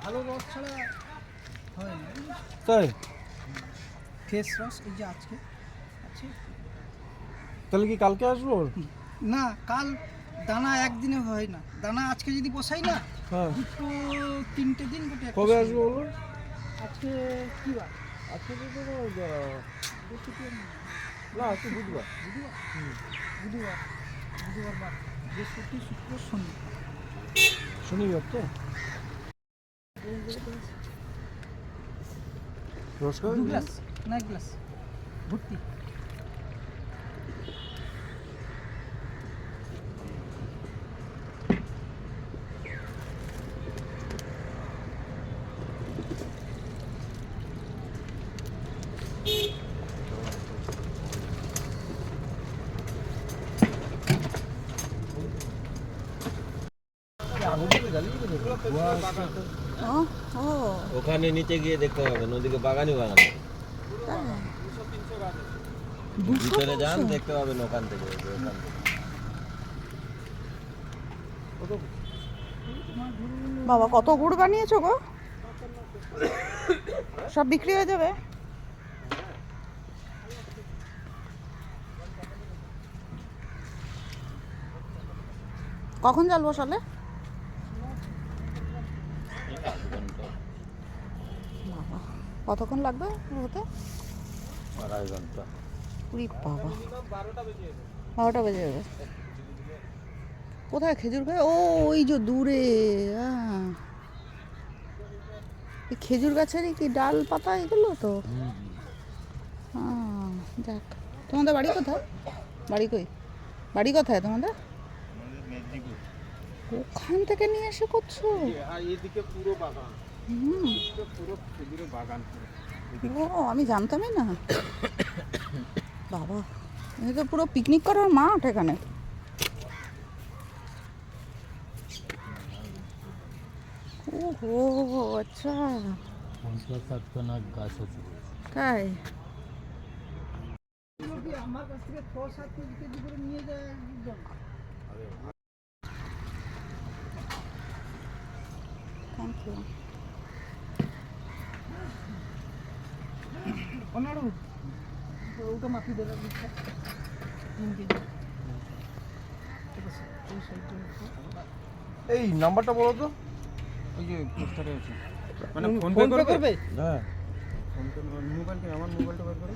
ভালো রস ছাড়া হয় না। তাই? ফ্রেশ রস এই যে আজকে আছে। তাহলে কি কালকে আসবো? না, কাল দানা একদিনে হয় না। দানা আজকে যদি বসাই না, হ্যাঁ। দুটো তিনটে দিন গোটে। কবে আসবো বলো? আজকে কি বার? আজকে তো না, আজকে বুধবার। বুধবার বুধবার বুধবার বার, বৃহস্পতি শুক্র শনি। শনিবার তো? নমস্কার। 2 গ্লাস না 1 গ্লাস ভর্তি। ওখানে নিচে গিয়ে দেখতে পাবেন ওদিকে বাগানই বাগান ভিতরে যান দেখতে পাবেন ওখান থেকে বাবা কত গুড় বানিয়েছো গো, সব বিক্রি হয়ে যাবে। কখন জাল বসালে? বাবা কতক্ষণ লাগবে হতে? 2.5 ঘন্টা। উরি বাবা, 12টা বেজে যাবে। কোথায় খেজুর গাছ? ও ওই যে দূরে। এই খেজুর গাছেরই কি ডাল পাতা এগুলো তো? যাক, তোমাদের বাড়ি কোথায়? বাড়ি কোথায় তোমাদের? ওখান থেকে নিয়ে এসে করছো? এদিকে পুরো বাগান। পুরো খেজুরের বাগান। ও আমি জানতামই না। বাবা এই তো পুরো পিকনিক করার মাঠ এখানে। ওহো আচ্ছা, 50-60 গাছ আছে। তাই? আমার কাছ থেকে 6-7 কেজি করে নিয়ে যায় একজন। Thank you. অনারু ওটা মাপি দেবে 3 কেজি। ঠিক আছে, ওই সাইডে এই নাম্বারটা বলো তো। ওই যে পোস্টারে আছে, মানে ফোন ফোন পে পে করবে? হ্যাঁ। ফোন পে মোবাইল, আমার মোবাইলটা বের করো।